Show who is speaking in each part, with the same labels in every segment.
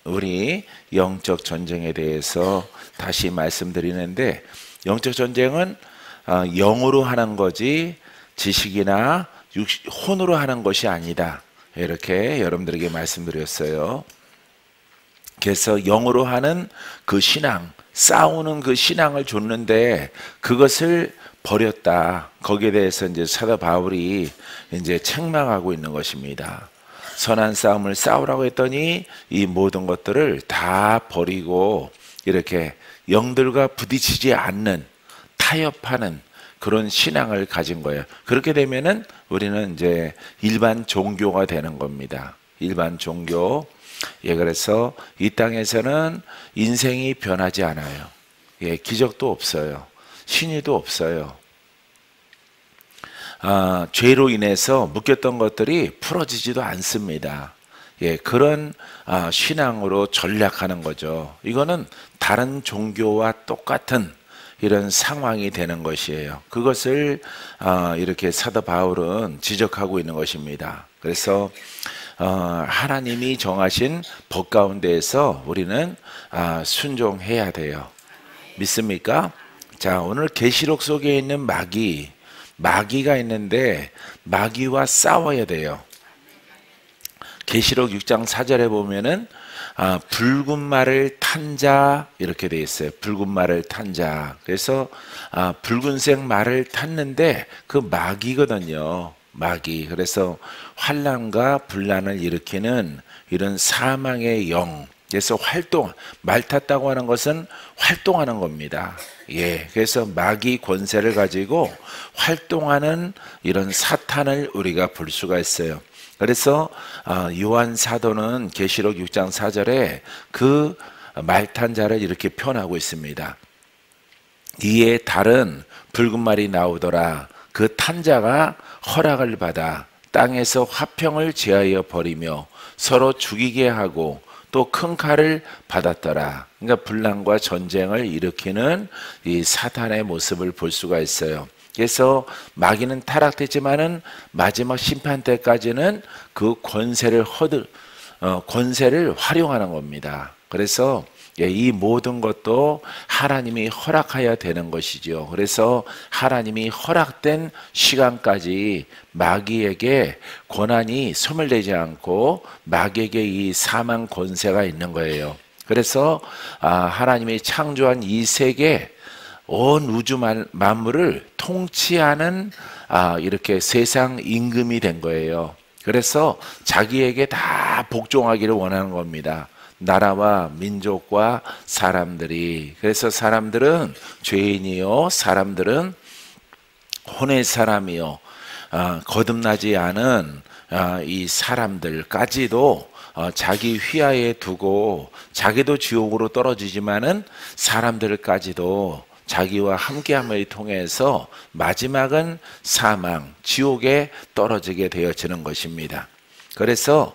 Speaker 1: 우리 영적 전쟁에 대해서 다시 말씀드리는데, 영적 전쟁은 영으로 하는 거지 지식이나 혼으로 하는 것이 아니다, 이렇게 여러분들에게 말씀드렸어요. 그래서 영으로 하는 그 신앙, 싸우는 그 신앙을 줬는데 그것을 버렸다. 거기에 대해서 이제 사도 바울이 이제 책망하고 있는 것입니다. 선한 싸움을 싸우라고 했더니 이 모든 것들을 다 버리고 이렇게 영들과 부딪히지 않는, 타협하는 그런 신앙을 가진 거예요. 그렇게 되면은 우리는 이제 일반 종교가 되는 겁니다. 일반 종교. 예, 그래서 이 땅에서는 인생이 변하지 않아요. 예, 기적도 없어요. 신의도 없어요. 죄로 인해서 묶였던 것들이 풀어지지도 않습니다. 예, 그런 신앙으로 전략하는 거죠. 이거는 다른 종교와 똑같은 이런 상황이 되는 것이에요. 그것을 이렇게 사도 바울은 지적하고 있는 것입니다. 그래서 하나님이 정하신 법 가운데에서 우리는 순종해야 돼요. 믿습니까? 자, 오늘 계시록 속에 있는 마귀가 있는데 마귀와 싸워야 돼요. 계시록 6장 4절에 보면은 붉은 말을 탄 자, 이렇게 돼 있어요. 붉은 말을 탄 자. 그래서 붉은색 말을 탔는데 그 마귀거든요. 마귀. 그래서 환난과 분란을 일으키는 이런 사망의 영. 그래서 말 탔다고 하는 것은 활동하는 겁니다. 예, 그래서 마귀 권세를 가지고 활동하는 이런 사탄을 우리가 볼 수가 있어요. 그래서 요한 사도는 계시록 6장 4절에 그 말탄 자를 이렇게 표현하고 있습니다. 이에 다른 붉은 말이 나오더라. 그 탄 자가 허락을 받아 땅에서 화평을 제하여 버리며 서로 죽이게 하고 또 큰 칼을 받았더라. 그러니까 분란과 전쟁을 일으키는 이 사탄의 모습을 볼 수가 있어요. 그래서 마귀는 타락됐지만은 마지막 심판 때까지는 그 권세를 활용하는 겁니다. 그래서 이 모든 것도 하나님이 허락해야 되는 것이죠. 그래서 하나님이 허락된 시간까지 마귀에게 권한이 소멸되지 않고 마귀에게 이 사망 권세가 있는 거예요. 그래서 하나님이 창조한 이 세계, 온 우주 만물을 통치하는 이렇게 세상 임금이 된 거예요. 그래서 자기에게 다 복종하기를 원하는 겁니다. 나라와 민족과 사람들이. 그래서 사람들은 죄인이요, 사람들은 혼의 사람이요, 거듭나지 않은 이 사람들까지도 자기 휘하에 두고 자기도 지옥으로 떨어지지만은 사람들까지도 자기와 함께함을 통해서 마지막은 사망, 지옥에 떨어지게 되어지는 것입니다. 그래서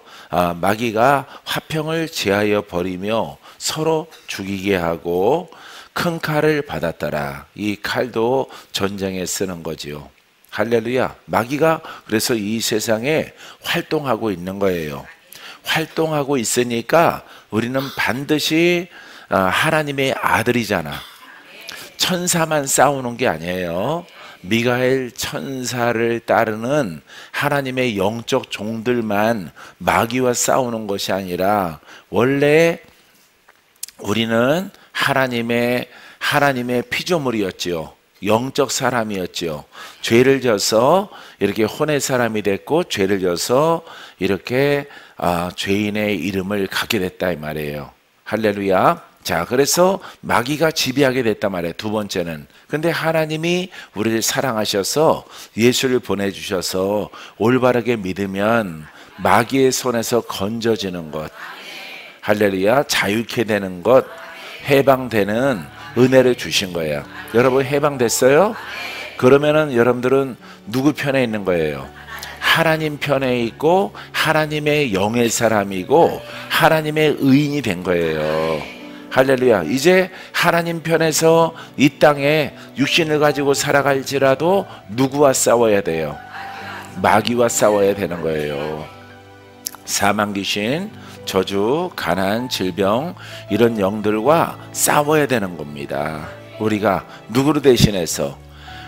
Speaker 1: 마귀가 화평을 제하여 버리며 서로 죽이게 하고 큰 칼을 받았더라. 이 칼도 전쟁에 쓰는 거지요. 할렐루야. 마귀가 그래서 이 세상에 활동하고 있는 거예요. 활동하고 있으니까 우리는 반드시 하나님의 아들이잖아. 천사만 싸우는 게 아니에요. 미가엘 천사를 따르는 하나님의 영적 종들만 마귀와 싸우는 것이 아니라 원래 우리는 하나님의 피조물이었지요. 영적 사람이었지요. 죄를 져서 이렇게 혼의 사람이 됐고 죄를 져서 이렇게 죄인의 이름을 갖게 됐다 이 말이에요. 할렐루야. 자, 그래서 마귀가 지배하게 됐단 말이에요. 두 번째는. 근데 하나님이 우리를 사랑하셔서 예수를 보내주셔서 올바르게 믿으면 마귀의 손에서 건져지는 것, 할렐루야, 자유케 되는 것, 해방되는 은혜를 주신 거예요. 여러분 해방됐어요? 그러면은 여러분들은 누구 편에 있는 거예요? 하나님 편에 있고 하나님의 영의 사람이고 하나님의 의인이 된 거예요. 할렐루야. 이제 하나님 편에서 이 땅에 육신을 가지고 살아갈지라도 누구와 싸워야 돼요? 마귀와 싸워야 되는 거예요. 사망 귀신, 저주, 가난, 질병 이런 영들과 싸워야 되는 겁니다. 우리가 누구를 대신해서?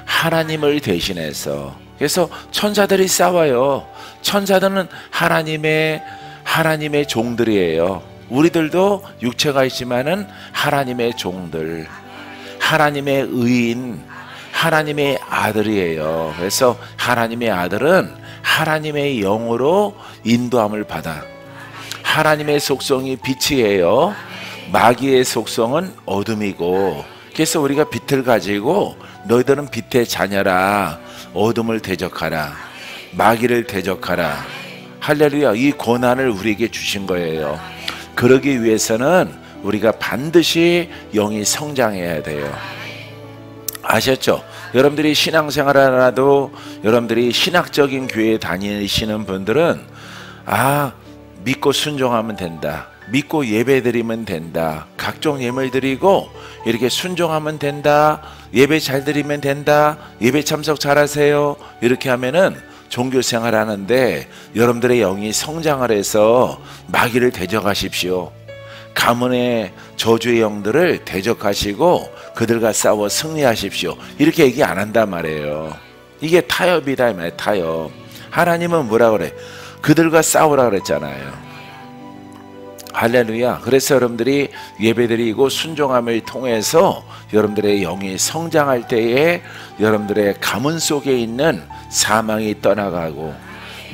Speaker 1: 하나님을 대신해서. 그래서 천사들이 싸워요. 천사들은 하나님의 종들이에요. 우리들도 육체가 있지만은 하나님의 종들, 하나님의 의인, 하나님의 아들이에요. 그래서 하나님의 아들은 하나님의 영으로 인도함을 받아. 하나님의 속성이 빛이에요. 마귀의 속성은 어둠이고, 그래서 우리가 빛을 가지고 너희들은 빛의 자녀라, 어둠을 대적하라, 마귀를 대적하라. 할렐루야. 이 권한을 우리에게 주신 거예요. 그러기 위해서는 우리가 반드시 영이 성장해야 돼요. 아셨죠? 여러분들이 신앙생활을 하나도, 여러분들이 신학적인 교회에 다니시는 분들은 믿고 순종하면 된다, 믿고 예배 드리면 된다, 각종 예물 드리고 이렇게 순종하면 된다, 예배 잘 드리면 된다, 예배 참석 잘하세요, 이렇게 하면은 종교생활 하는데 여러분들의 영이 성장을 해서 마귀를 대적하십시오. 가문의 저주의 영들을 대적하시고 그들과 싸워 승리하십시오, 이렇게 얘기 안 한단 말이에요. 이게 타협이다 이 말이에요. 타협. 하나님은 뭐라 그래? 그들과 싸우라 그랬잖아요. 할렐루야. 그래서 여러분들이 예배드리고 순종함을 통해서 여러분들의 영이 성장할 때에 여러분들의 가문 속에 있는 사망이 떠나가고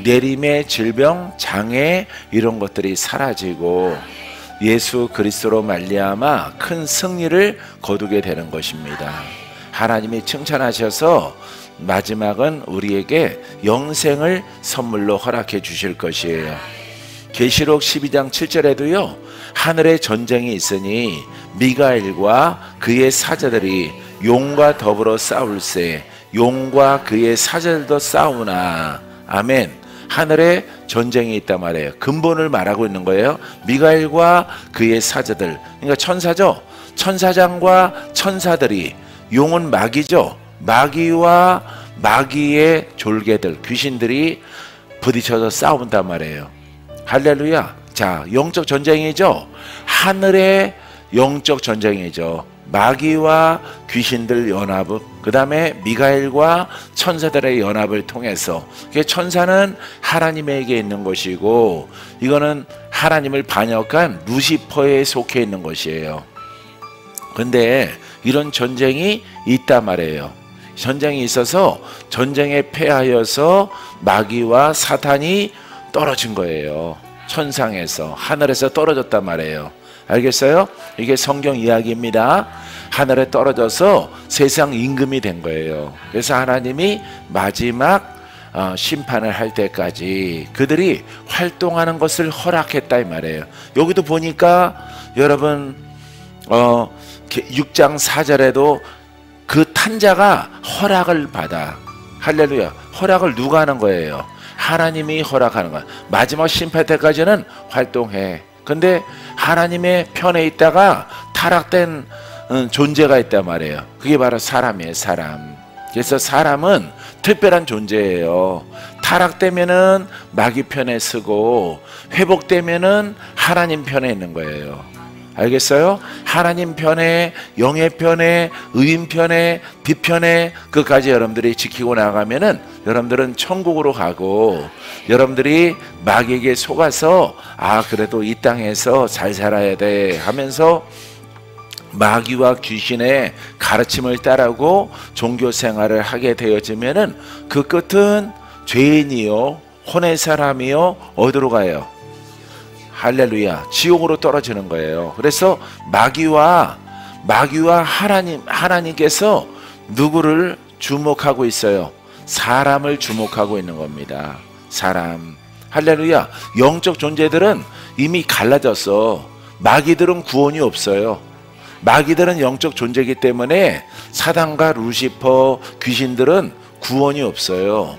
Speaker 1: 내림의 질병, 장애 이런 것들이 사라지고 예수 그리스도로 말미암아 큰 승리를 거두게 되는 것입니다. 하나님이 칭찬하셔서 마지막은 우리에게 영생을 선물로 허락해 주실 것이에요. 계시록 12장 7절에도요, 하늘에 전쟁이 있으니 미가엘과 그의 사자들이 용과 더불어 싸울세, 용과 그의 사자들도 싸우나. 아멘. 하늘에 전쟁이 있단 말이에요. 근본을 말하고 있는 거예요. 미가엘과 그의 사자들, 그러니까 천사죠. 천사장과 천사들이, 용은 마귀죠. 마귀와 마귀의 졸개들, 귀신들이 부딪혀서 싸운단 말이에요. 할렐루야. 자, 영적 전쟁이죠. 하늘의 영적 전쟁이죠. 마귀와 귀신들 연합, 그 다음에 미가엘과 천사들의 연합을 통해서, 천사는 하나님에게 있는 것이고 이거는 하나님을 반역한 루시퍼에 속해 있는 것이에요. 근데 이런 전쟁이 있단 말이에요. 전쟁이 있어서 전쟁에 패하여서 마귀와 사탄이 떨어진 거예요. 천상에서, 하늘에서 떨어졌단 말이에요. 알겠어요? 이게 성경 이야기입니다. 하늘에 떨어져서 세상 임금이 된 거예요. 그래서 하나님이 마지막 심판을 할 때까지 그들이 활동하는 것을 허락했다 이 말이에요. 여기도 보니까 여러분 6장 4절에도 그 탄자가 허락을 받아. 할렐루야. 허락을 누가 하는 거예요? 하나님이 허락하는 거야. 마지막 심판 때까지는 활동해. 근데 하나님의 편에 있다가 타락된 존재가 있단 말이에요. 그게 바로 사람이에요. 사람. 그래서 사람은 특별한 존재예요. 타락되면은 마귀 편에 서고 회복되면은 하나님 편에 있는 거예요. 알겠어요? 하나님 편에, 영의 편에, 의인 편에, 빛 편에 그까지 여러분들이 지키고 나가면은 여러분들은 천국으로 가고, 여러분들이 마귀에게 속아서 그래도 이 땅에서 잘 살아야 돼 하면서 마귀와 귀신의 가르침을 따르고 종교 생활을 하게 되어지면은 그 끝은 죄인이요, 혼의 사람이요, 어디로 가요? 할렐루야. 지옥으로 떨어지는 거예요. 그래서 마귀와 하나님께서 누구를 주목하고 있어요? 사람을 주목하고 있는 겁니다. 사람. 할렐루야. 영적 존재들은 이미 갈라졌어. 마귀들은 구원이 없어요. 마귀들은 영적 존재이기 때문에 사단과 루시퍼, 귀신들은 구원이 없어요.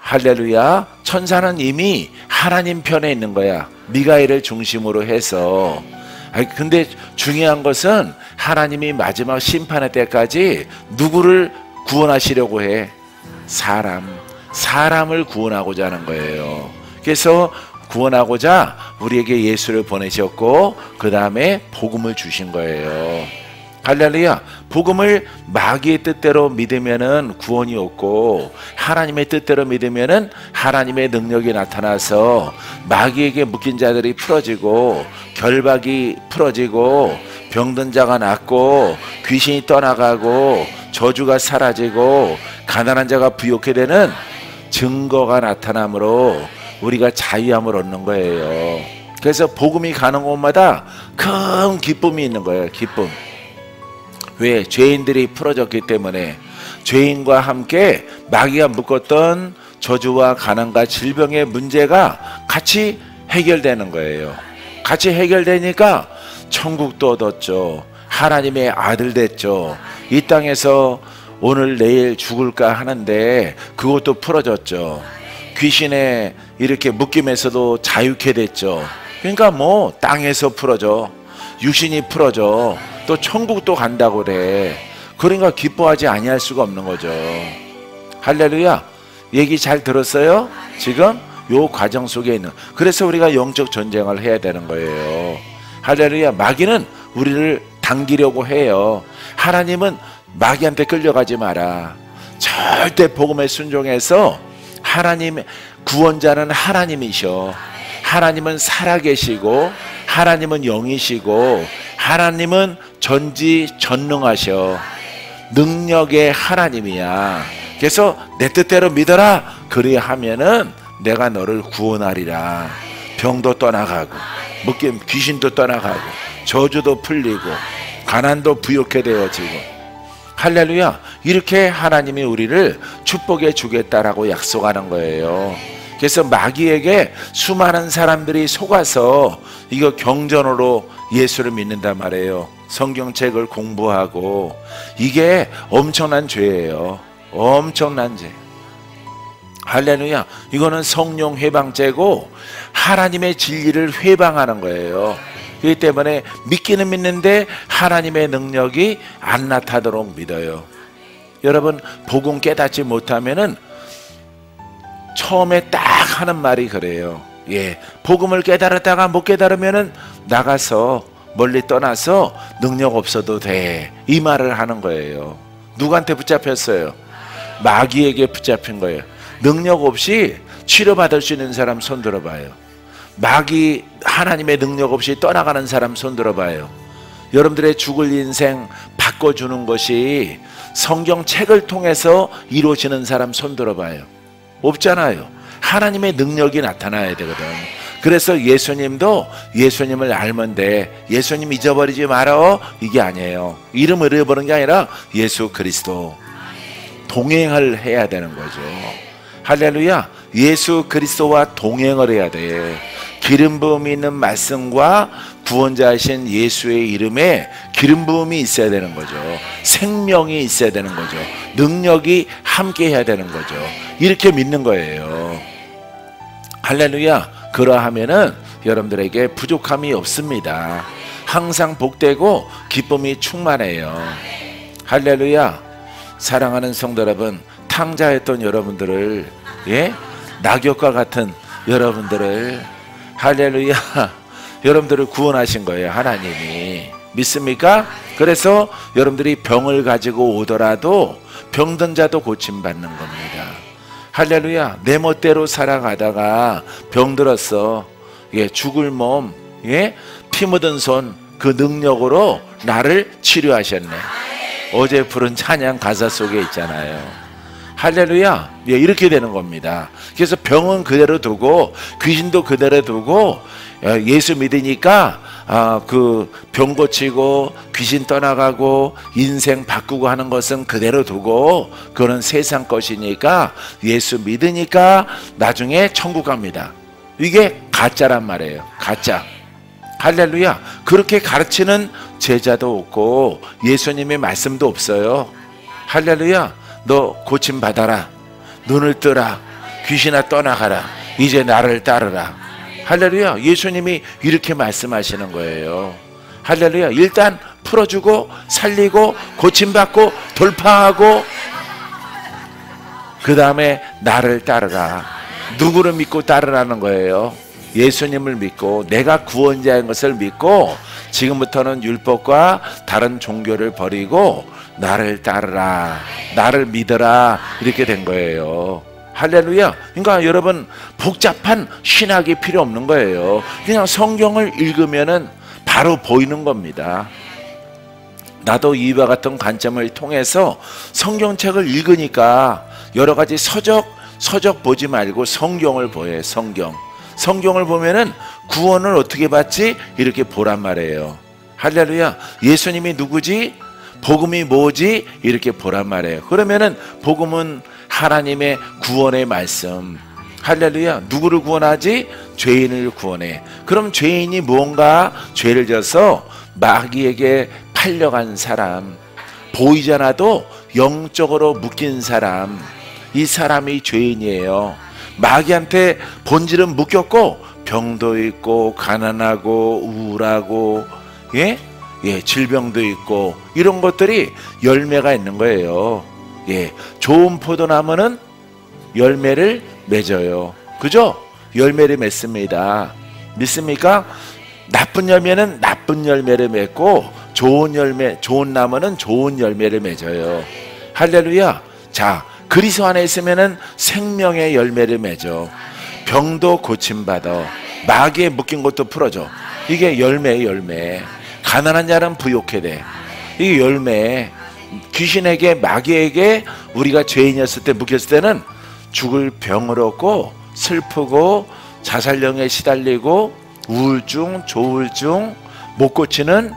Speaker 1: 할렐루야. 천사는 이미 하나님 편에 있는 거야. 미가엘을 중심으로 해서. 근데 중요한 것은 하나님이 마지막 심판의 때까지 누구를 구원하시려고 해? 사람을 구원하고자 하는 거예요. 그래서 구원하고자 우리에게 예수를 보내셨고 그 다음에 복음을 주신 거예요. 할렐루야. 복음을 마귀의 뜻대로 믿으면은 구원이 없고 하나님의 뜻대로 믿으면은 하나님의 능력이 나타나서 마귀에게 묶인 자들이 풀어지고 결박이 풀어지고 병든 자가 낫고 귀신이 떠나가고 저주가 사라지고 가난한 자가 부욕해 되는 증거가 나타나므로 우리가 자유함을 얻는 거예요. 그래서 복음이 가는 곳마다 큰 기쁨이 있는 거예요. 기쁨. 왜? 죄인들이 풀어졌기 때문에. 죄인과 함께 마귀가 묶었던 저주와 가난과 질병의 문제가 같이 해결되는 거예요. 같이 해결되니까 천국도 얻었죠. 하나님의 아들 됐죠. 이 땅에서 오늘 내일 죽을까 하는데 그것도 풀어졌죠. 귀신에 이렇게 묶임에서도 자유케 됐죠. 그러니까 뭐 땅에서 풀어져, 육신이 풀어져, 또 천국도 간다고 그래. 그러니까 기뻐하지 아니할 수가 없는 거죠. 할렐루야. 얘기 잘 들었어요? 지금 요 과정 속에 있는. 그래서 우리가 영적 전쟁을 해야 되는 거예요. 할렐루야. 마귀는 우리를 당기려고 해요. 하나님은 마귀한테 끌려가지 마라. 절대 복음에 순종해서 하나님, 구원자는 하나님이셔. 하나님은 살아계시고 하나님은 영이시고 하나님은 전지전능하셔. 능력의 하나님이야. 그래서 내 뜻대로 믿어라. 그래야 하면은 내가 너를 구원하리라. 병도 떠나가고 묶임 귀신도 떠나가고 저주도 풀리고 가난도 부욕해 되어지고. 할렐루야. 이렇게 하나님이 우리를 축복해 주겠다라고 약속하는 거예요. 그래서 마귀에게 수많은 사람들이 속아서 이거 경전으로 예수를 믿는단 말이에요. 성경책을 공부하고. 이게 엄청난 죄예요. 엄청난 죄. 할렐루야. 이거는 성령 회방죄고 하나님의 진리를 회방하는 거예요. 그렇기 때문에 믿기는 믿는데 하나님의 능력이 안 나타나도록 믿어요. 여러분, 복음 깨닫지 못하면은 처음에 딱 하는 말이 그래요. 예, 복음을 깨달았다가 못 깨달으면은 나가서 멀리 떠나서 능력 없어도 돼. 이 말을 하는 거예요. 누구한테 붙잡혔어요? 마귀에게 붙잡힌 거예요. 능력 없이 치료받을 수 있는 사람 손 들어봐요. 마귀, 하나님의 능력 없이 떠나가는 사람 손 들어봐요. 여러분들의 죽을 인생 바꿔주는 것이 성경책을 통해서 이루어지는 사람 손 들어봐요. 없잖아요. 하나님의 능력이 나타나야 되거든. 그래서 예수님도 예수님을 알면 돼. 예수님 잊어버리지 말아. 이게 아니에요. 이름을 잃어버리는 게 아니라 예수 그리스도 동행을 해야 되는 거죠. 할렐루야. 예수 그리스도와 동행을 해야 돼. 기름 부음이 있는 말씀과 구원자이신 예수의 이름에 기름 부음이 있어야 되는 거죠. 생명이 있어야 되는 거죠. 능력이 함께 해야 되는 거죠. 이렇게 믿는 거예요. 할렐루야. 그러하면은 여러분들에게 부족함이 없습니다. 항상 복되고 기쁨이 충만해요. 할렐루야. 사랑하는 성도 여러분, 탕자했던 여러분들을, 예? 낙엽과 같은 여러분들을, 할렐루야, 여러분들을 구원하신 거예요. 하나님이. 믿습니까? 그래서 여러분들이 병을 가지고 오더라도 병든 자도 고침받는 겁니다. 할렐루야. 내 멋대로 살아가다가 병들었어. 예, 죽을 몸, 예? 피 묻은 손, 그 능력으로 나를 치료하셨네. 어제 부른 찬양 가사 속에 있잖아요. 할렐루야. 예, 이렇게 되는 겁니다. 그래서 병은 그대로 두고 귀신도 그대로 두고 예수 믿으니까 그 병 고치고 귀신 떠나가고 인생 바꾸고 하는 것은 그대로 두고 그거는 세상 것이니까 예수 믿으니까 나중에 천국 갑니다. 이게 가짜란 말이에요. 가짜. 할렐루야. 그렇게 가르치는 제자도 없고 예수님의 말씀도 없어요. 할렐루야. 너 고침 받아라. 눈을 뜨라. 귀신아 떠나가라. 이제 나를 따르라. 할렐루야. 예수님이 이렇게 말씀하시는 거예요. 할렐루야. 일단 풀어주고 살리고 고침받고 돌파하고 그 다음에 나를 따르라. 누구를 믿고 따르라는 거예요? 예수님을 믿고 내가 구원자인 것을 믿고 지금부터는 율법과 다른 종교를 버리고 나를 따르라, 나를 믿어라, 이렇게 된 거예요. 할렐루야. 그러니까 여러분 복잡한 신학이 필요 없는 거예요. 그냥 성경을 읽으면은 바로 보이는 겁니다. 나도 이와 같은 관점을 통해서 성경책을 읽으니까 여러 가지 서적 보지 말고 성경을 보여요. 성경을 보면은 구원을 어떻게 받지? 이렇게 보란 말이에요. 할렐루야. 예수님이 누구지? 복음이 뭐지? 이렇게 보란 말이에요. 그러면은 복음은 하나님의 구원의 말씀. 할렐루야. 누구를 구원하지? 죄인을 구원해. 그럼 죄인이 무언가 죄를 져서 마귀에게 팔려간 사람, 보이지 않아도 영적으로 묶인 사람, 이 사람이 죄인이에요. 마귀한테 본질은 묶였고 병도 있고 가난하고 우울하고 질병도 있고 이런 것들이 열매가 있는 거예요. 좋은 포도나무는 열매를 맺어요. 그죠? 열매를 맺습니다. 믿습니까? 나쁜 열매는 나쁜 열매를 맺고 좋은 나무는 좋은 열매를 맺어요. 할렐루야. 자, 그리스도 안에 있으면은 생명의 열매를 맺어. 병도 고침받아. 마귀에 묶인 것도 풀어줘. 이게 열매. 가난한 자는 부욕해 돼. 이게 열매. 귀신에게 마귀에게 우리가 죄인이었을 때 묶였을 때는 죽을 병을 얻고 슬프고 자살령에 시달리고 우울증, 조울증, 못 고치는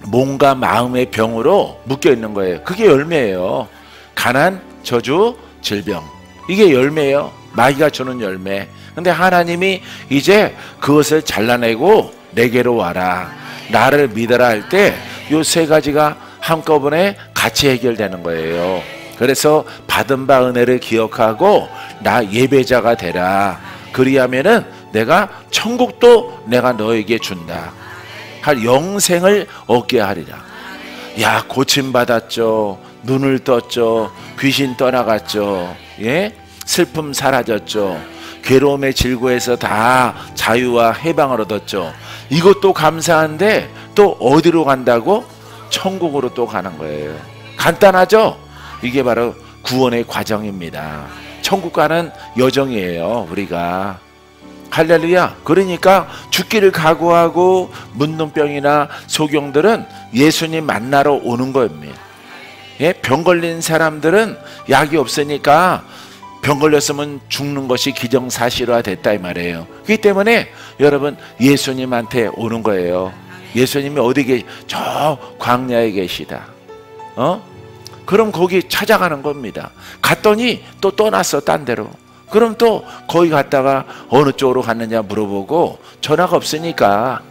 Speaker 1: 몸과 마음의 병으로 묶여 있는 거예요. 그게 열매예요. 가난, 저주, 질병. 이게 열매예요. 마귀가 주는 열매. 근데 하나님이 이제 그것을 잘라내고 내게로 와라, 나를 믿어라 할 때 요 세 가지가 한꺼번에 같이 해결되는 거예요. 그래서 받은 바 은혜를 기억하고 나 예배자가 되라. 그리하면은 내가 천국도 내가 너에게 준다. 할 영생을 얻게 하리라. 야, 고침받았죠. 눈을 떴죠. 귀신 떠나갔죠. 슬픔 사라졌죠. 괴로움의 질고에서 다 자유와 해방을 얻었죠. 이것도 감사한데 또 어디로 간다고? 천국으로 또 가는 거예요. 간단하죠? 이게 바로 구원의 과정입니다. 천국 가는 여정이에요, 우리가. 할렐루야. 그러니까 죽기를 각오하고 문둥병이나 소경들은 예수님 만나러 오는 겁니다. 병 걸린 사람들은 약이 없으니까 병 걸렸으면 죽는 것이 기정사실화 됐다 이 말이에요. 그렇기 때문에 여러분 예수님한테 오는 거예요. 예수님이 어디 저 광야에 계시다. 그럼 거기 찾아가는 겁니다. 갔더니 또 떠났어, 딴 데로. 그럼 또 거기 갔다가 어느 쪽으로 갔느냐 물어보고 전화가 없으니까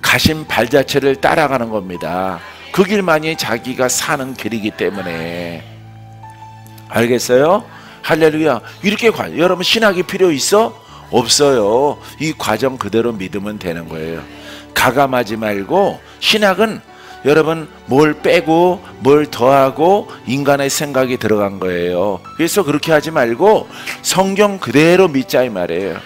Speaker 1: 가신 발자취를 따라가는 겁니다. 그 길만이 자기가 사는 길이기 때문에. 알겠어요? 할렐루야. 이렇게 여러분 신학이 필요 있어? 없어요. 이 과정 그대로 믿으면 되는 거예요. 가감하지 말고 신학은 여러분 뭘 빼고 뭘 더하고 인간의 생각이 들어간 거예요. 그래서 그렇게 하지 말고 성경 그대로 믿자 이 말이에요.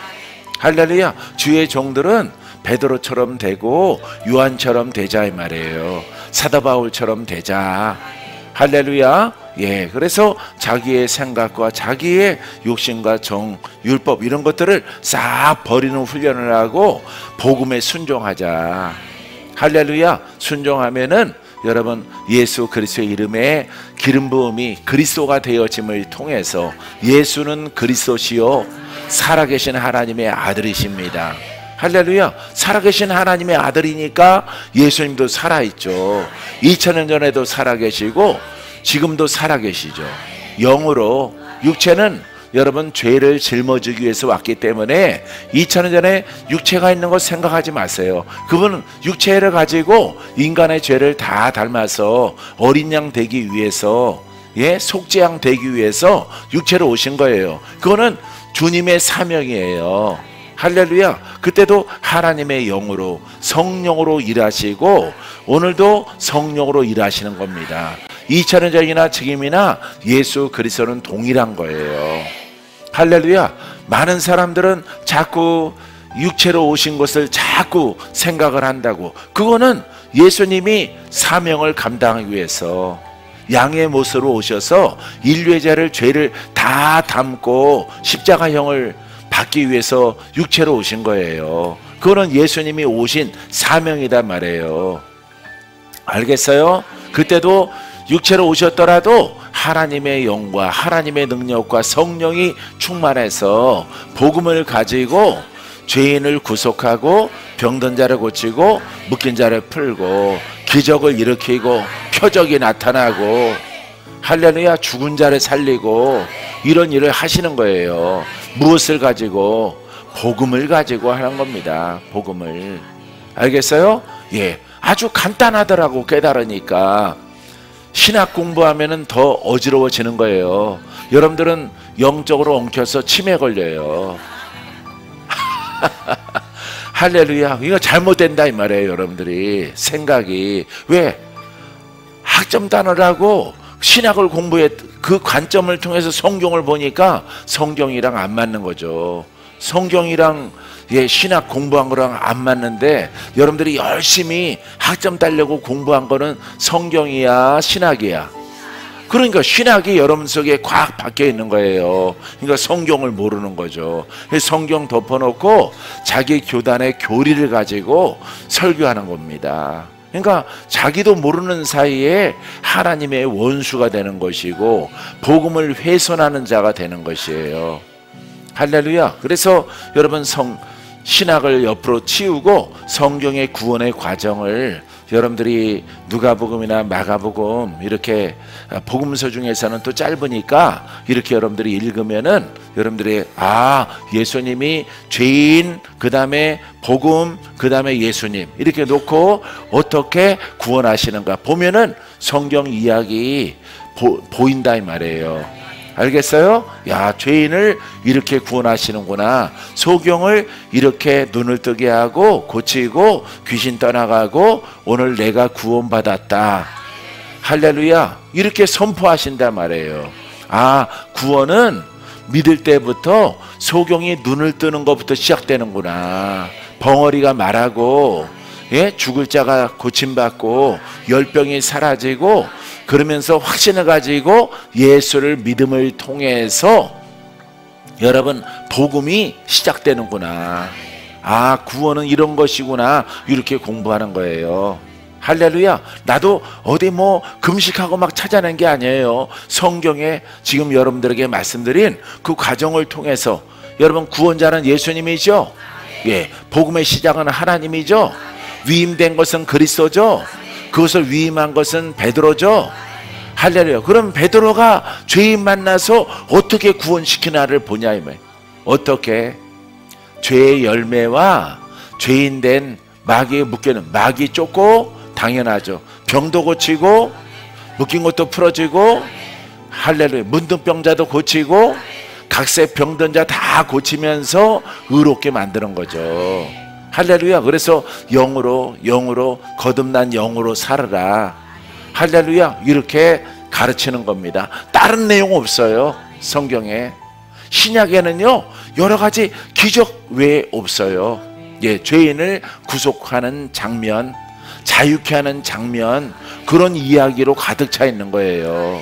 Speaker 1: 할렐루야. 주의 종들은 베드로처럼 되고 요한처럼 되자 이 말이에요. 사도 바울처럼 되자. 할렐루야. 그래서 자기의 생각과 자기의 욕심과 정, 율법 이런 것들을 싹 버리는 훈련을 하고 복음에 순종하자. 할렐루야. 순종하면은 여러분 예수 그리스도의 이름에 기름 부음이 그리스도가 되어짐을 통해서 예수는 그리스도시요 살아계신 하나님의 아들이십니다. 할렐루야. 살아계신 하나님의 아들이니까 예수님도 살아있죠. 2000년 전에도 살아계시고 지금도 살아계시죠. 영으로. 육체는 여러분 죄를 짊어지기 위해서 왔기 때문에 2000년 전에 육체가 있는 거 생각하지 마세요. 그분은 육체를 가지고 인간의 죄를 다 닮아서 어린 양 되기 위해서 속죄양 되기 위해서 육체로 오신 거예요. 그거는 주님의 사명이에요. 할렐루야. 그때도 하나님의 영으로 성령으로 일하시고 오늘도 성령으로 일하시는 겁니다. 2000년 전이나 지금이나 예수 그리스도는 동일한 거예요. 할렐루야. 많은 사람들은 자꾸 육체로 오신 것을 자꾸 생각을 한다고. 그거는 예수님이 사명을 감당하기 위해서 양의 모습으로 오셔서 인류의 죄를 다 담고 십자가형을 받기 위해서 육체로 오신 거예요. 그거는 예수님이 오신 사명이란 말이에요. 알겠어요? 그때도 육체로 오셨더라도 하나님의 영과 하나님의 능력과 성령이 충만해서 복음을 가지고 죄인을 구속하고 병든 자를 고치고 묶인 자를 풀고 기적을 일으키고 표적이 나타나고 할렐루야, 죽은 자를 살리고 이런 일을 하시는 거예요. 무엇을 가지고? 복음을 가지고 하는 겁니다. 복음을. 알겠어요? 예, 아주 간단하더라고. 깨달으니까. 신학 공부하면은 더 어지러워지는 거예요. 여러분들은 영적으로 엉켜서 치매 걸려요. 할렐루야. 이거 잘못된다 이 말이에요. 여러분들이 생각이. 왜? 학점 따느라고 신학을 공부해 그 관점을 통해서 성경을 보니까 성경이랑 안 맞는 거죠. 성경이랑 신학 공부한 거랑 안 맞는데, 여러분들이 열심히 학점 따려고 공부한 거는 성경이야 신학이야? 그러니까 신학이 여러분 속에 꽉 박혀 있는 거예요. 그러니까 성경을 모르는 거죠. 성경 덮어놓고 자기 교단의 교리를 가지고 설교하는 겁니다. 그러니까 자기도 모르는 사이에 하나님의 원수가 되는 것이고 복음을 훼손하는 자가 되는 것이에요. 할렐루야. 그래서 여러분 신학을 옆으로 치우고 성경의 구원의 과정을 여러분들이 누가복음이나 마가복음 이렇게 복음서 중에서는 또 짧으니까 이렇게 여러분들이 읽으면은 여러분들이 예수님이 죄인, 그 다음에 복음, 그 다음에 예수님 이렇게 놓고 어떻게 구원하시는가 보면은 성경 이야기 보인다 이 말이에요. 알겠어요? 야, 죄인을 이렇게 구원하시는구나. 소경을 이렇게 눈을 뜨게 하고 고치고 귀신 떠나가고 오늘 내가 구원받았다. 할렐루야. 이렇게 선포하신단 말이에요. 구원은 믿을 때부터 소경이 눈을 뜨는 것부터 시작되는구나. 벙어리가 말하고 죽을 자가 고침받고 열병이 사라지고 그러면서 확신을 가지고 예수를 믿음을 통해서 여러분 복음이 시작되는구나. 구원은 이런 것이구나. 이렇게 공부하는 거예요. 할렐루야. 나도 어디 금식하고 막 찾아낸 게 아니에요. 성경에 지금 여러분들에게 말씀드린 그 과정을 통해서 여러분 구원자는 예수님이죠. 예, 복음의 시작은 하나님이죠. 위임된 것은 그리스도죠. 그것을 위임한 것은 베드로죠. 할렐루야. 그럼 베드로가 죄인 만나서 어떻게 구원시키나를 보냐 이 말. 어떻게? 죄의 열매와 죄인 된 마귀에 묶여는 마귀 쫓고 당연하죠. 병도 고치고 묶인 것도 풀어지고 할렐루야. 문둥병자도 고치고 각세 병든 자 다 고치면서 의롭게 만드는 거죠. 할렐루야. 그래서 영으로 거듭난 영으로 살아라. 할렐루야. 이렇게 가르치는 겁니다. 다른 내용 없어요. 성경에. 신약에는요 여러 가지 기적 외에 없어요. 예, 죄인을 구속하는 장면, 자유케 하는 장면, 그런 이야기로 가득 차 있는 거예요.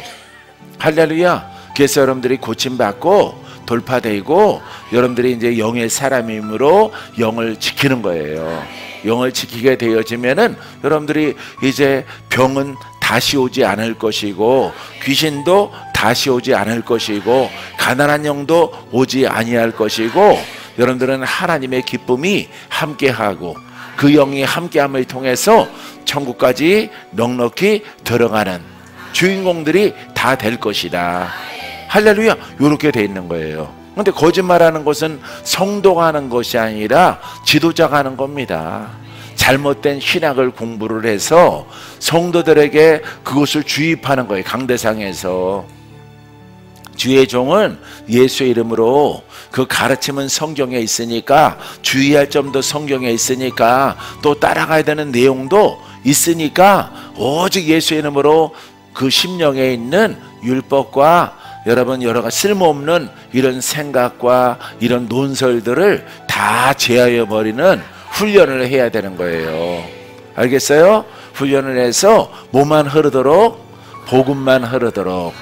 Speaker 1: 할렐루야. 그래서 여러분들이 고침받고 돌파되고 여러분들이 이제 영의 사람이므로 영을 지키는 거예요. 영을 지키게 되어지면은 여러분들이 이제 병은 다시 오지 않을 것이고 귀신도 다시 오지 않을 것이고 가난한 영도 오지 아니할 것이고 여러분들은 하나님의 기쁨이 함께하고 그 영이 함께함을 통해서 천국까지 넉넉히 들어가는 주인공들이 다 될 것이다. 할렐루야. 이렇게 돼 있는 거예요. 근데 거짓말하는 것은 성도가 하는 것이 아니라 지도자가 하는 겁니다. 잘못된 신학을 공부를 해서 성도들에게 그것을 주입하는 거예요. 강대상에서. 주의 종은 예수의 이름으로 그 가르침은 성경에 있으니까 주의할 점도 성경에 있으니까 또 따라가야 되는 내용도 있으니까 오직 예수의 이름으로 그 심령에 있는 율법과 여러분 여러 가지 쓸모없는 이런 생각과 이런 논설들을 다 제하여 버리는 훈련을 해야 되는 거예요. 알겠어요? 훈련을 해서 뭐만 흐르도록, 복음만 흐르도록,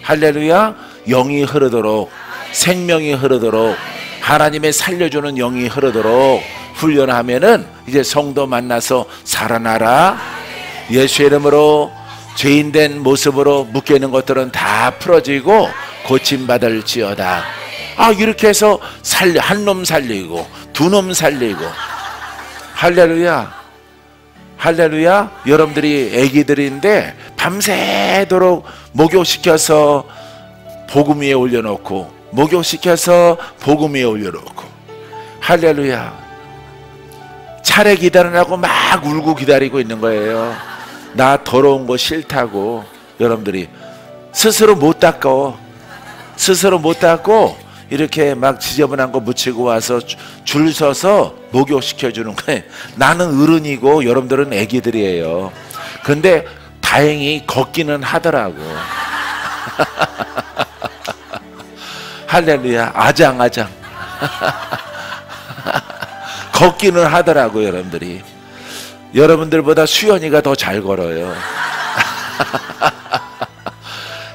Speaker 1: 할렐루야, 영이 흐르도록, 생명이 흐르도록, 하나님의 살려주는 영이 흐르도록 훈련하면은 이제 성도 만나서 살아나라, 예수의 이름으로 죄인된 모습으로 묶여있는 것들은 다 풀어지고 고침받을지어다. 이렇게 해서 한 놈 살리고 두 놈 살리고, 할렐루야, 할렐루야. 여러분들이 애기들인데 밤새도록 목욕시켜서 복음 위에 올려놓고, 목욕시켜서 복음 위에 올려놓고, 할렐루야, 차례 기다리라고 막 울고 기다리고 있는 거예요. 나 더러운 거 싫다고. 여러분들이 스스로 못 닦고 이렇게 막 지저분한 거 묻히고 와서 줄 서서 목욕시켜 주는 거예요. 나는 어른이고 여러분들은 애기들이에요. 근데 다행히 걷기는 하더라고. 할렐루야, 아장아장. 걷기는 하더라고. 여러분들이, 여러분들보다 수연이가 더 잘 걸어요.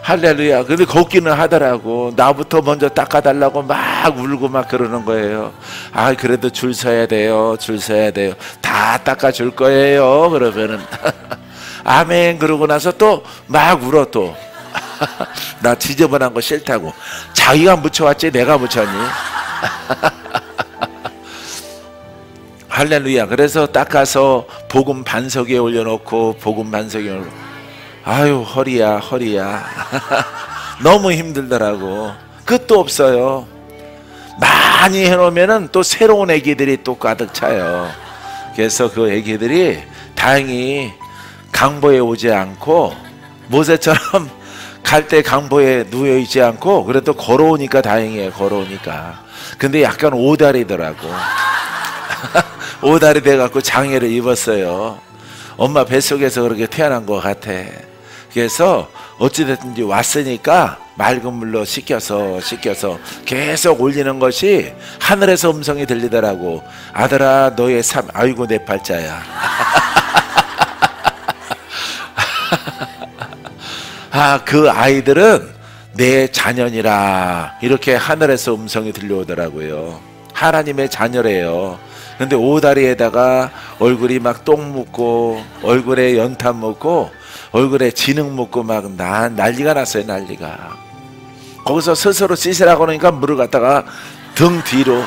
Speaker 1: 할렐루야. 근데 걷기는 하더라고. 나부터 먼저 닦아달라고 막 울고 막 그러는 거예요. 그래도 줄 서야 돼요, 줄 서야 돼요. 다 닦아줄 거예요. 그러면은 아멘. 그러고 나서 또 막 울어. 또 나 지저분한 거 싫다고. 자기가 묻혀왔지 내가 묻혔니? 할렐루야. 그래서 닦아서 복음 반석 위에 올려놓고, 복음 반석 위에 올려놓고, 허리야. 너무 힘들더라고. 끝도 없어요. 많이 해놓으면은 또 새로운 애기들이 또 가득 차요. 그래서 그 애기들이 다행히 강보에 오지 않고, 모세처럼 갈 때 강보에 누워있지 않고, 그래도 걸어오니까 다행이에요. 걸어오니까. 근데 약간 오다리더라고. 오다리 돼갖고 장애를 입었어요. 엄마 뱃속에서 그렇게 태어난 것 같아. 그래서 어찌됐든지 왔으니까 맑은 물로 씻겨서 계속 올리는 것이 하늘에서 음성이 들리더라고. 아들아, 너의 삶. 아이고 내 팔자야. 그 아이들은 내 자녀니라. 이렇게 하늘에서 음성이 들려오더라고요. 하나님의 자녀래요. 근데 오다리에다가 얼굴이 막 똥 묻고, 얼굴에 연탄 묻고, 얼굴에 진흙 묻고 막 난리가 났어요. 난리가. 거기서 스스로 씻으라고 그러니까 물을 갖다가 등 뒤로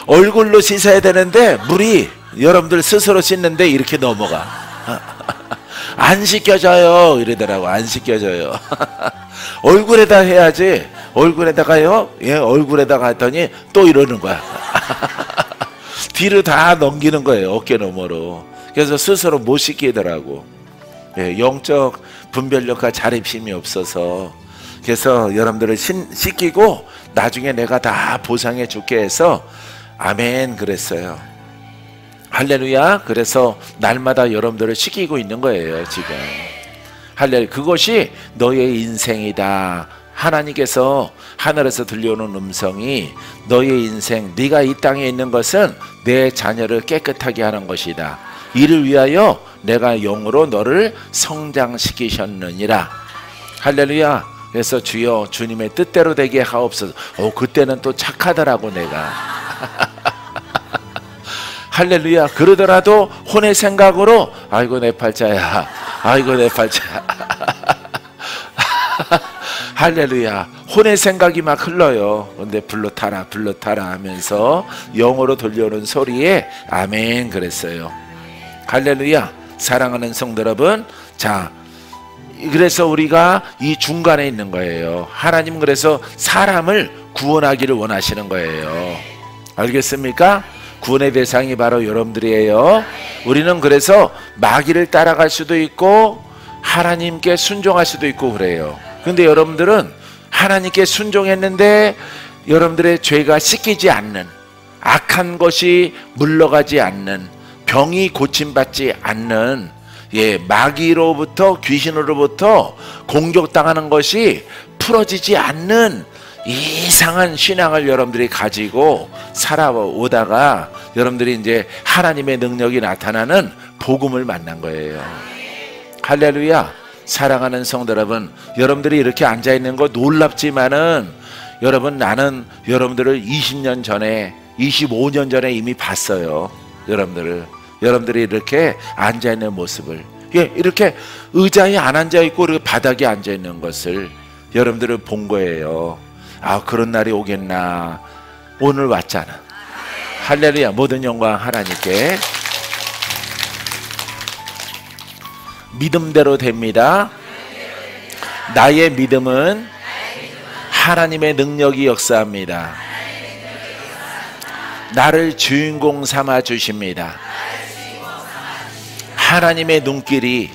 Speaker 1: 얼굴로 씻어야 되는데 물이 여러분들 스스로 씻는데 이렇게 넘어가. 안 씻겨져요 이러더라고. 안 씻겨져요. 얼굴에다 해야지. 얼굴에다가요? 예, 얼굴에다가 했더니 또 이러는 거야. 뒤로 다 넘기는 거예요. 어깨 너머로. 그래서 스스로 못 씻기더라고. 예, 영적 분별력과 자립심이 없어서. 그래서 여러분들을 씻기고 나중에 내가 다 보상해 줄게 해서 아멘 그랬어요. 할렐루야. 그래서 날마다 여러분들을 씻기고 있는 거예요 지금. 할렐루야. 그것이 너의 인생이다. 하나님께서 하늘에서 들려오는 음성이 너의 인생, 네가 이 땅에 있는 것은 내 자녀를 깨끗하게 하는 것이다. 이를 위하여 내가 영으로 너를 성장시키셨느니라. 할렐루야. 그래서 주여 주님의 뜻대로 되게 하옵소서. 그때는 또 착하더라고 내가. 할렐루야. 그러더라도 혼의 생각으로 아이고 내 팔자야, 아이고 내 팔자야. 할렐루야. 혼의 생각이 막 흘러요. 근데 불러 타라 하면서 영어로 들려오는 소리에 아멘 그랬어요. 할렐루야. 사랑하는 성도 여러분, 자, 그래서 우리가 이 중간에 있는 거예요. 하나님 그래서 사람을 구원하기를 원하시는 거예요. 알겠습니까? 구원의 대상이 바로 여러분들이에요. 우리는 그래서 마귀를 따라갈 수도 있고 하나님께 순종할 수도 있고 그래요. 근데 여러분들은 하나님께 순종했는데 여러분들의 죄가 씻기지 않는, 악한 것이 물러가지 않는, 병이 고침받지 않는 마귀로부터, 귀신으로부터 공격당하는 것이 풀어지지 않는 이상한 신앙을 여러분들이 가지고 살아오다가 여러분들이 이제 하나님의 능력이 나타나는 복음을 만난 거예요. 할렐루야. 사랑하는 성도 여러분, 여러분들이 이렇게 앉아있는 거 놀랍지만은 여러분, 나는 여러분들을 20년 전에 25년 전에 이미 봤어요. 여러분들이 이렇게 앉아있는 모습을, 이렇게 의자에 안 앉아있고 이렇게 바닥에 앉아있는 것을 여러분들을 본 거예요. 아, 그런 날이 오겠나. 오늘 왔잖아. 할렐루야. 모든 영광 하나님께. 믿음대로 됩니다. 나의 믿음은 하나님의 능력이 역사합니다. 나를 주인공 삼아 주십니다. 하나님의 눈길이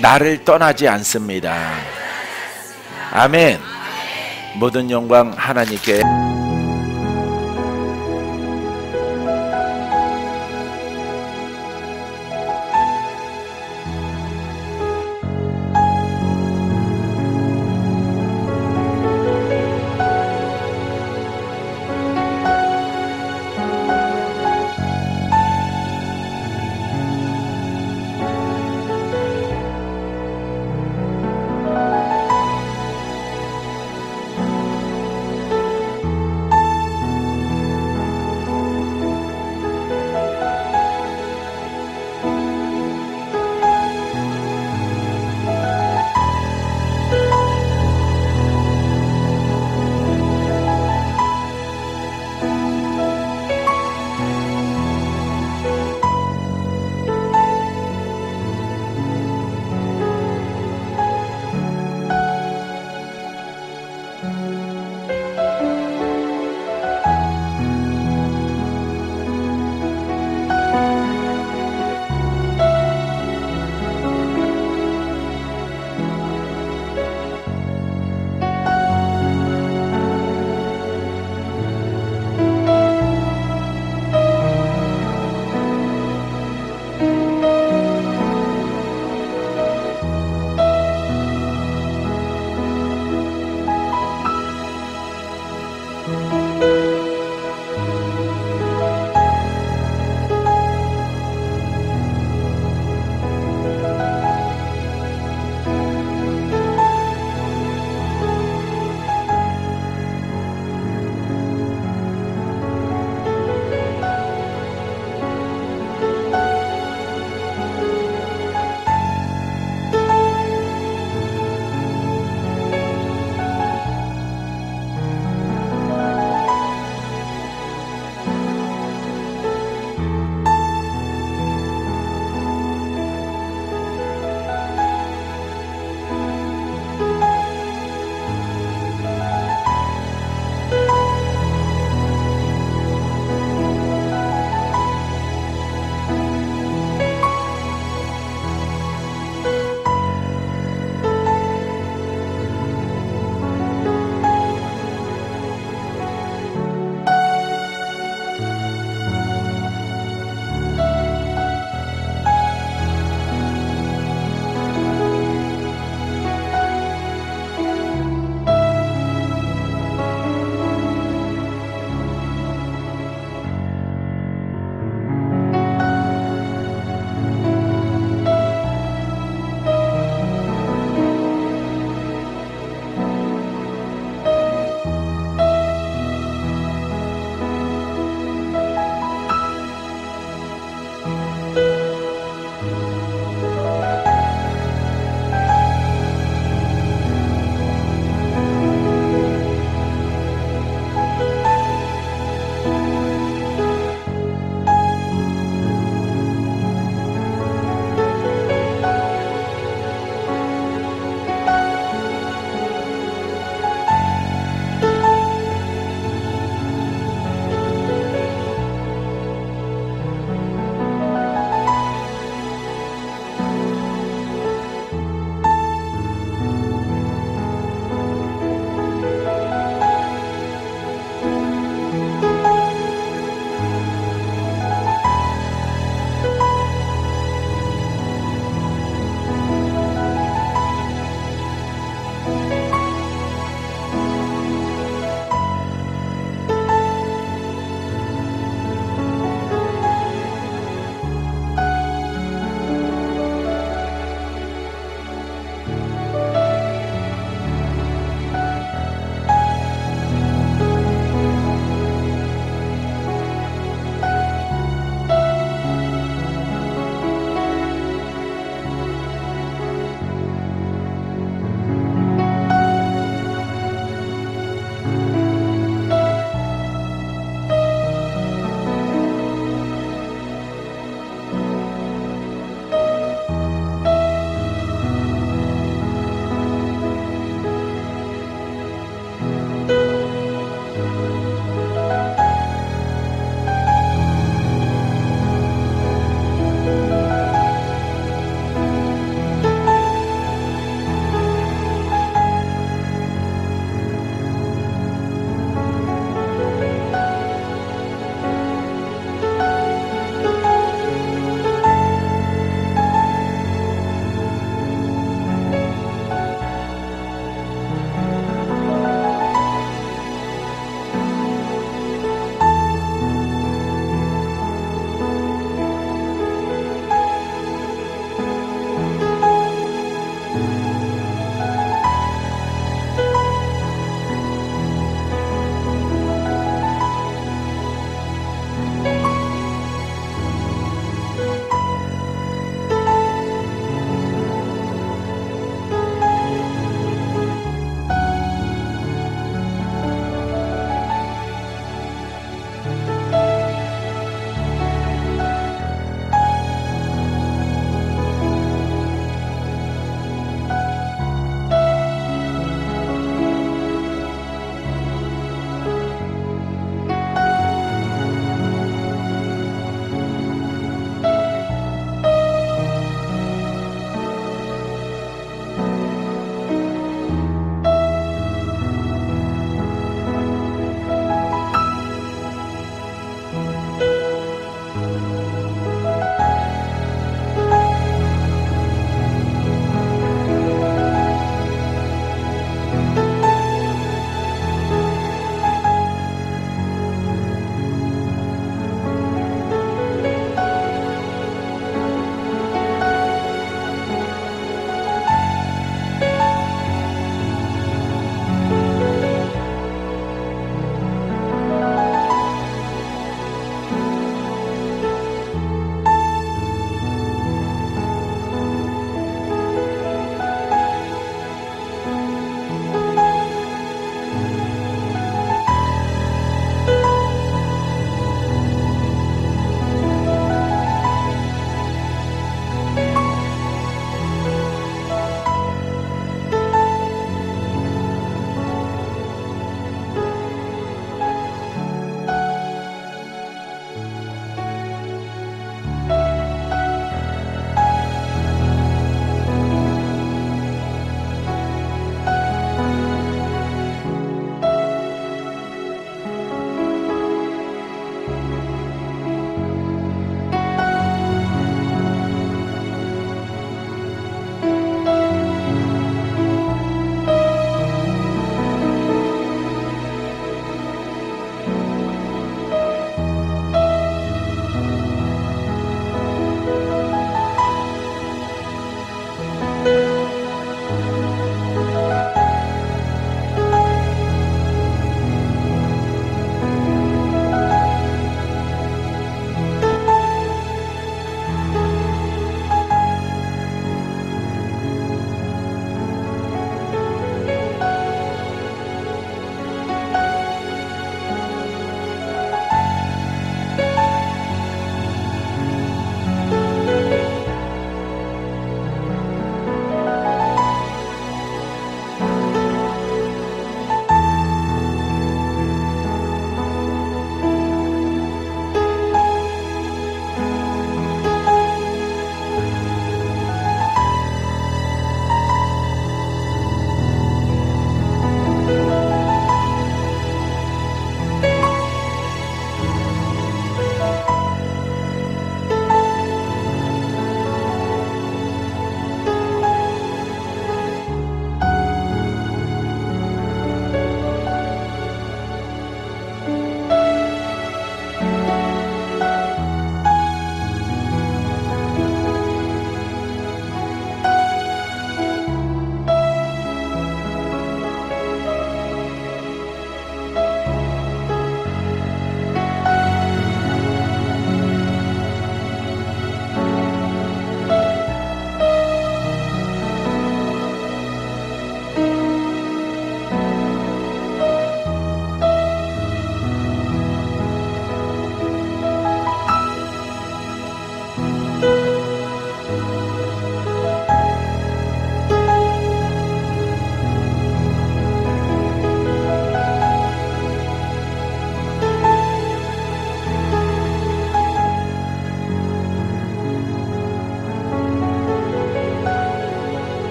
Speaker 1: 나를 떠나지 않습니다. 아멘. 모든 영광 하나님께.